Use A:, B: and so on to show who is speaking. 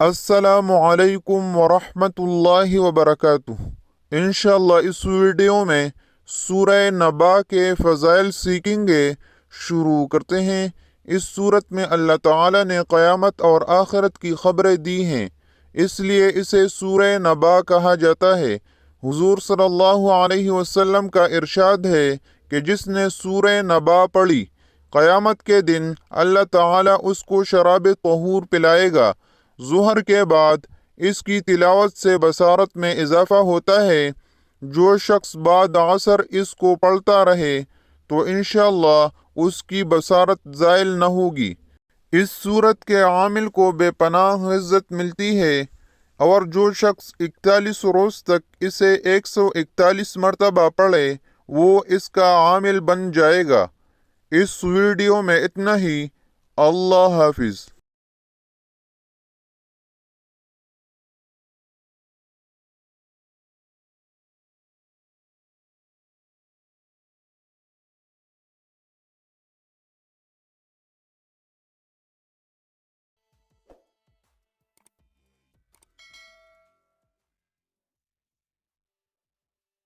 A: السلام علیکم ورحمۃ اللہ وبرکاتہ۔ انشاءاللہ اس ویڈیو میں سورہ نبا کے فضائل سیکھیں گے۔ شروع کرتے ہیں۔ اس صورت میں اللہ تعالیٰ نے قیامت اور آخرت کی خبریں دی ہیں، اس لیے اسے سورہ نبا کہا جاتا ہے۔ حضور صلی اللہ علیہ وسلم کا ارشاد ہے کہ جس نے سورہ نبا پڑھی، قیامت کے دن اللہ تعالیٰ اس کو شراب طہور پلائے گا۔ ظہر کے بعد اس کی تلاوت سے بصارت میں اضافہ ہوتا ہے۔ جو شخص بعد عصر اس کو پڑھتا رہے تو انشاءاللہ اس کی بصارت زائل نہ ہوگی۔ اس سورت کے عامل کو بے پناہ عزت ملتی ہے، اور جو شخص 41 روز تک اسے 141 مرتبہ پڑھے وہ اس کا عامل بن جائے گا۔ اس ویڈیو میں اتنا ہی۔ اللہ حافظ۔